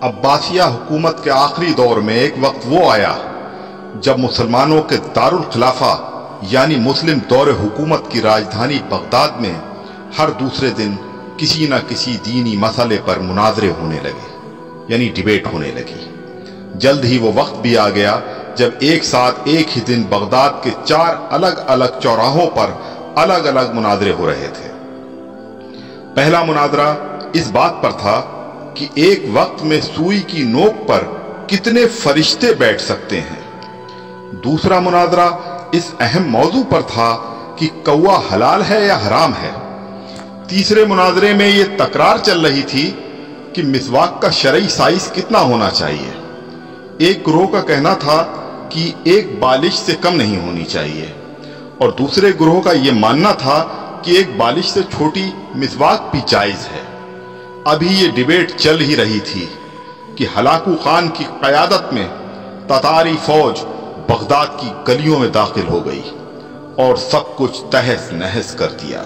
अब्बासिया हुकूमत के आखिरी दौर में एक वक्त वो आया जब मुसलमानों के दारुल खिलाफा यानी मुस्लिम दौर हुकूमत की राजधानी बगदाद में हर दूसरे दिन किसी न किसी दीनी मसले पर मुनाजरे होने लगे, यानी डिबेट होने लगी। जल्द ही वो वक्त भी आ गया जब एक साथ एक ही दिन बगदाद के 4 अलग अलग चौराहों पर अलग अलग मुनाजरे हो रहे थे। पहला मुनाजरा इस बात पर था कि एक वक्त में सुई की नोक पर कितने फरिश्ते बैठ सकते हैं। दूसरा मुनाजरा इस अहम मौजू पर था कि कौवा हलाल है या हराम है। तीसरे मुनाजरे में यह तकरार चल रही थी कि मिसवाक का शरई साइज कितना होना चाहिए। एक ग्रोह का कहना था कि एक बालिश से कम नहीं होनी चाहिए और दूसरे ग्रोह का यह मानना था कि एक बालिश से छोटी मिसवाक भी जायज है। अभी ये डिबेट चल ही रही थी कि हलाकू खान की क़यादत में ततारी फौज बगदाद की गलियों में दाखिल हो गई और सब कुछ तहस नहस कर दिया।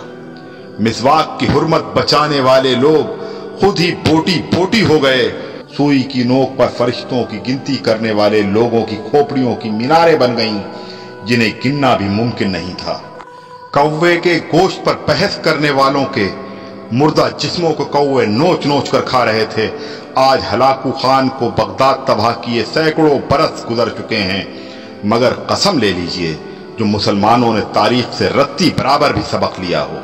मिसवाक की हुर्मत बचाने वाले लोग खुद ही बोटी बोटी हो गए। सुई की नोक पर फरिश्तों की गिनती करने वाले लोगों की खोपड़ियों की मीनारें बन गईं जिन्हें गिनना भी मुमकिन नहीं था। कौवे के गोश्त पर बहस करने वालों के मुर्दा जिस्मों को कौवे नोच नोच कर खा रहे थे। आज हलाकू खान को बगदाद तबाह किए सैकड़ों बरस गुजर चुके हैं, मगर कसम ले लीजिए जो मुसलमानों ने तारीख से रत्ती बराबर भी सबक लिया हो।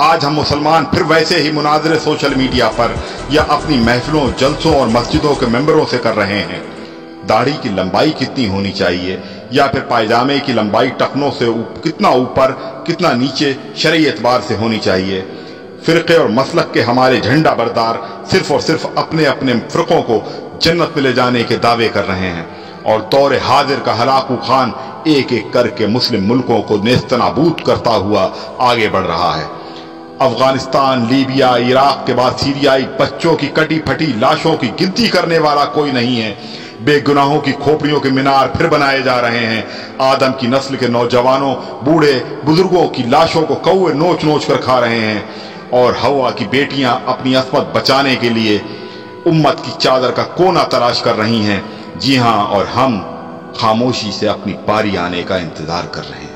आज हम मुसलमान फिर वैसे ही मुनाजरे सोशल मीडिया पर या अपनी महफिलों, जलसों और मस्जिदों के मेंबरों से कर रहे हैं। दाढ़ी की लंबाई कितनी होनी चाहिए या फिर पायजामे की लंबाई टखनों से कितना ऊपर कितना नीचे शरई एतबार से होनी चाहिए। फिरके और मसलक के हमारे झंडा बरदार सिर्फ और सिर्फ अपने अपने फिरकों को जन्नत में ले जाने के दावे कर रहे हैं और दौरे हाजिर का हलाकू खान एक एक करके मुस्लिम मुल्कों को नेस्तनाबूद करता हुआ आगे बढ़ रहा है। अफगानिस्तान, लीबिया, इराक के बाद सीरियाई बच्चों की कटी फटी लाशों की गिनती करने वाला कोई नहीं है। बेगुनाहों की खोपड़ियों के मीनार फिर बनाए जा रहे हैं। आदम की नस्ल के नौजवानों, बूढ़े बुजुर्गों की लाशों को कौवे नोच नोच कर खा रहे हैं और हवा की बेटियां अपनी अस्मत बचाने के लिए उम्मत की चादर का कोना तलाश कर रही हैं। जी हां, और हम खामोशी से अपनी बारी आने का इंतजार कर रहे हैं।